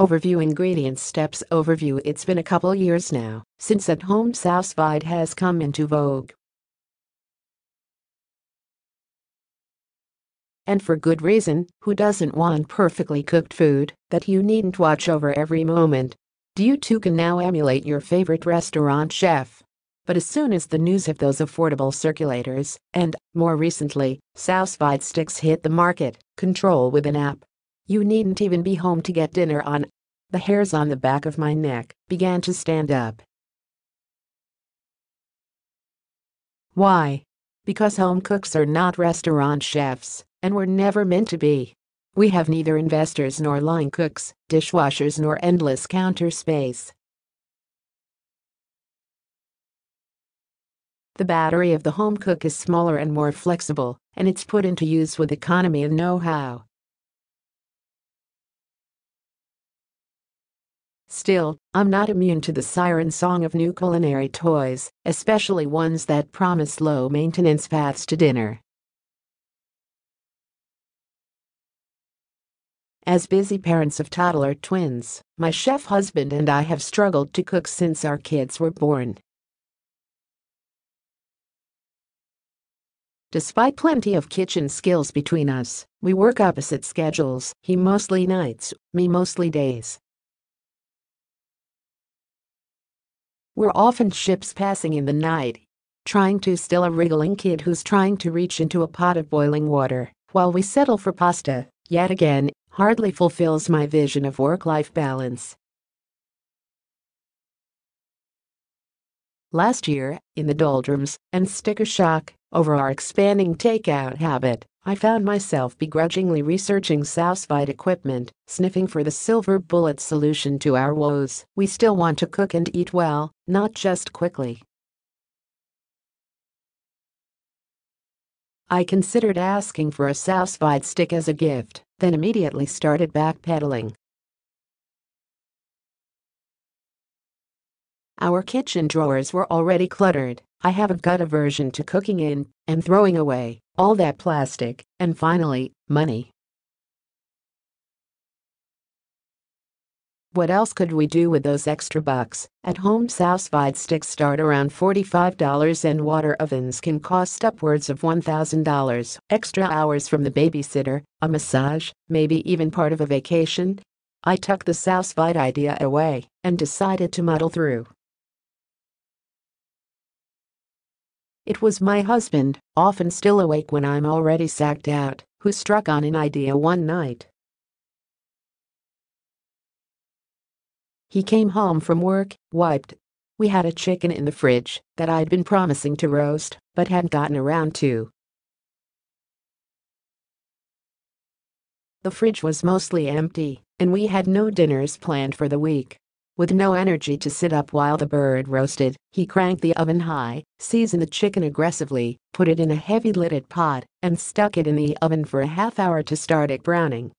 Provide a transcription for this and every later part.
Overview. Ingredients. Steps. Overview. It's been a couple years now since at-home sous vide has come into vogue. And for good reason. Who doesn't want perfectly cooked food that you needn't watch over every moment? You too can now emulate your favorite restaurant chef. But as soon as the news of those affordable circulators and, more recently, sous vide sticks hit the market, control with an app, you needn't even be home to get dinner on. The hairs on the back of my neck began to stand up. Why? Because home cooks are not restaurant chefs, and were never meant to be. We have neither investors nor line cooks, dishwashers nor endless counter space. The battery of the home cook is smaller and more flexible, and it's put into use with economy and know-how. Still, I'm not immune to the siren song of new culinary toys, especially ones that promise low-maintenance paths to dinner. As busy parents of toddler twins, my chef husband and I have struggled to cook since our kids were born. Despite plenty of kitchen skills between us, we work opposite schedules. He mostly nights, me mostly days. We're often ships passing in the night, trying to still a wriggling kid who's trying to reach into a pot of boiling water, while we settle for pasta. Yet again, hardly fulfills my vision of work-life balance. Last year, in the doldrums and sticker shock over our expanding takeout habit, I found myself begrudgingly researching sous vide equipment, sniffing for the silver bullet solution to our woes. We still want to cook and eat well, not just quickly. I considered asking for a sous vide stick as a gift, then immediately started backpedaling. Our kitchen drawers were already cluttered. I have a gut aversion to cooking in and throwing away all that plastic, and finally, money. What else could we do with those extra bucks? At-home sous vide sticks start around $45 and water ovens can cost upwards of $1,000. Extra hours from the babysitter, a massage, maybe even part of a vacation. I tucked the sous vide idea away and decided to muddle through. It was my husband, often still awake when I'm already sacked out, who struck on an idea one night. He came home from work, wiped. We had a chicken in the fridge that I'd been promising to roast, but hadn't gotten around to. The fridge was mostly empty, and we had no dinners planned for the week. With no energy to sit up while the bird roasted, he cranked the oven high, seasoned the chicken aggressively, put it in a heavy-lidded pot, and stuck it in the oven for a half hour to start it browning.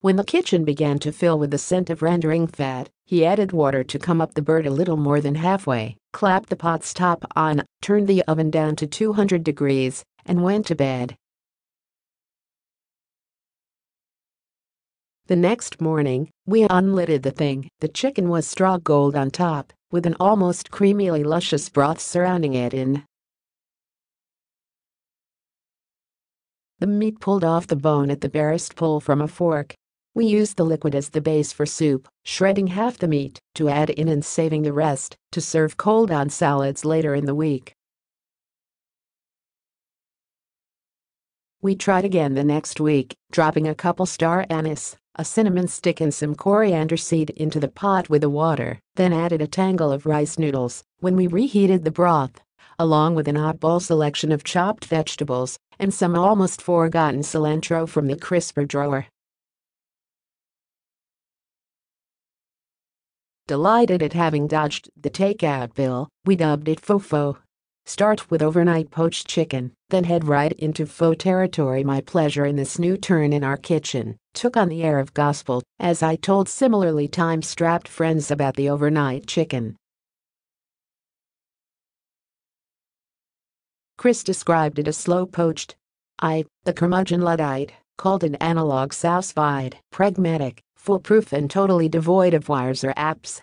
When the kitchen began to fill with the scent of rendering fat, he added water to come up the bird a little more than halfway, clapped the pot's top on, turned the oven down to 200 degrees, and went to bed. The next morning, we unlidded the thing. The chicken was straw gold on top, with an almost creamily luscious broth surrounding it in. The meat pulled off the bone at the barest pull from a fork. We used the liquid as the base for soup, shredding half the meat to add in and saving the rest to serve cold on salads later in the week. We tried again the next week, dropping a couple star anise, a cinnamon stick and some coriander seed into the pot with the water, then added a tangle of rice noodles. When we reheated the broth, along with an oddball selection of chopped vegetables and some almost forgotten cilantro from the crisper drawer. Delighted at having dodged the takeout bill, we dubbed it Fofo. Start with overnight poached chicken, then head right into faux territory. My pleasure in this new turn in our kitchen took on the air of gospel as I told similarly time-strapped friends about the overnight chicken. Chris described it as slow poached. The curmudgeon Luddite, called an analog satisfied, pragmatic, foolproof and totally devoid of wires or apps.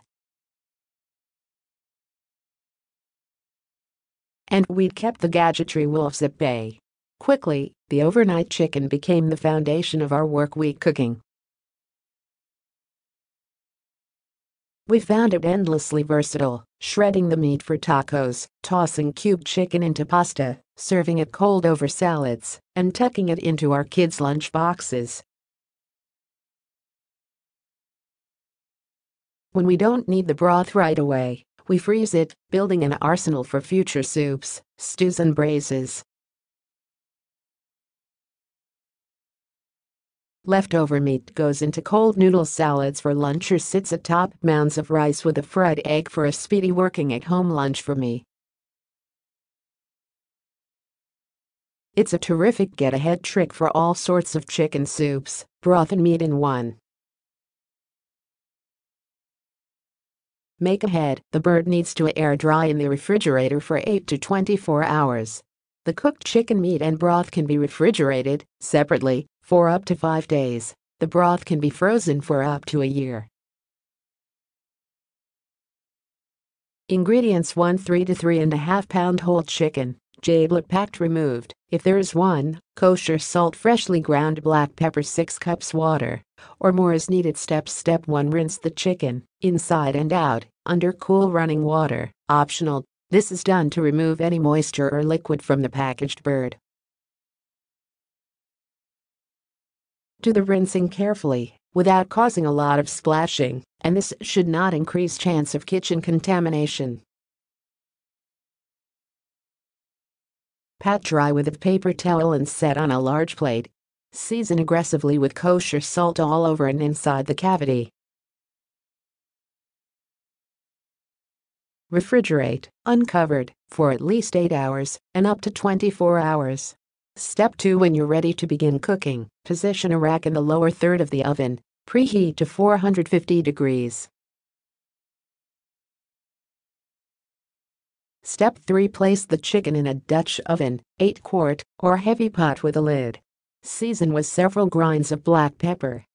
And we'd kept the gadgetry wolves at bay. Quickly, the overnight chicken became the foundation of our work week cooking. We found it endlessly versatile, shredding the meat for tacos, tossing cubed chicken into pasta, serving it cold over salads, and tucking it into our kids' lunch boxes. When we don't need the broth right away, we freeze it, building an arsenal for future soups, stews and braises. Leftover meat goes into cold noodle salads for lunch or sits atop mounds of rice with a fried egg for a speedy working-at-home lunch for me. It's a terrific get-ahead trick for all sorts of chicken soups, broth and meat in one. Make ahead, the bird needs to air dry in the refrigerator for 8 to 24 hours. The cooked chicken meat and broth can be refrigerated separately for up to 5 days. The broth can be frozen for up to a year. Ingredients: 1 3 to 3.5 pound whole chicken, giblet packed removed, if there is one, kosher salt, freshly ground black pepper, 6 cups water or more is needed. Step 1: rinse the chicken, inside and out, under cool running water, optional. This is done to remove any moisture or liquid from the packaged bird. Do the rinsing carefully, without causing a lot of splashing, and this should not increase chance of kitchen contamination. Pat dry with a paper towel and set on a large plate. Season aggressively with kosher salt all over and inside the cavity. Refrigerate, uncovered, for at least 8 hours and up to 24 hours. Step 2: when you're ready to begin cooking, position a rack in the lower third of the oven. Preheat to 450 degrees. Step 3: place the chicken in a Dutch oven, 8-quart, or heavy pot with a lid. Season with several grinds of black pepper.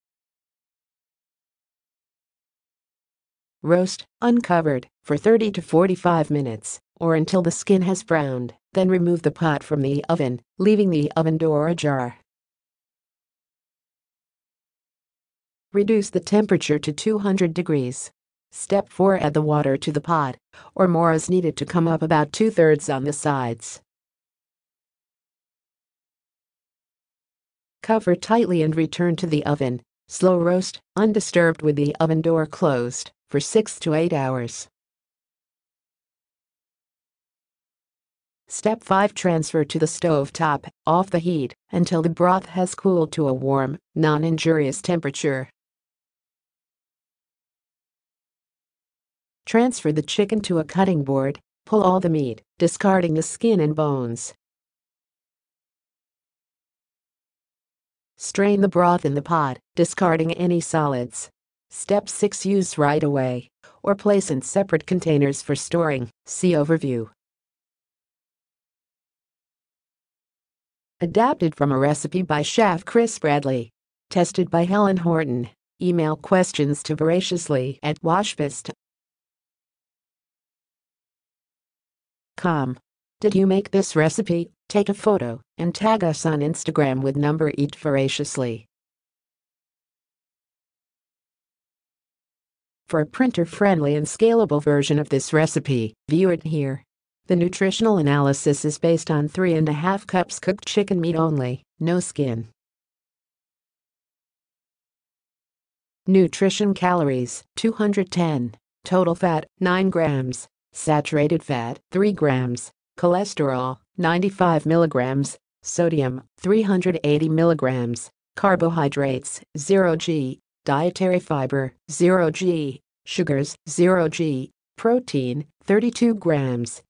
Roast, uncovered, for 30 to 45 minutes, or until the skin has browned, then remove the pot from the oven, leaving the oven door ajar. Reduce the temperature to 200 degrees. Step 4: add the water to the pot, or more is needed to come up about 2/3 on the sides. Cover tightly and return to the oven. Slow roast, undisturbed with the oven door closed, for 6 to 8 hours. Step 5: transfer to the stove top, off the heat, until the broth has cooled to a warm, non-injurious temperature. Transfer the chicken to a cutting board, pull all the meat, discarding the skin and bones. Strain the broth in the pot, discarding any solids. Step 6: use right away, or place in separate containers for storing. See overview. Adapted from a recipe by Chef Chris Bradley. Tested by Helen Horton. Email questions to voraciously@washbest.com. Did you make this recipe? Take a photo and tag us on Instagram with #Eat Voraciously. For a printer-friendly and scalable version of this recipe, view it here. The nutritional analysis is based on 3.5 cups cooked chicken meat only, no skin. Nutrition: calories, 210. Total fat, 9 grams. Saturated fat, 3 grams. Cholesterol, 95 milligrams. Sodium, 380 milligrams. Carbohydrates, 0g. Dietary fiber, 0g. Sugars, 0g. Protein, 32 grams.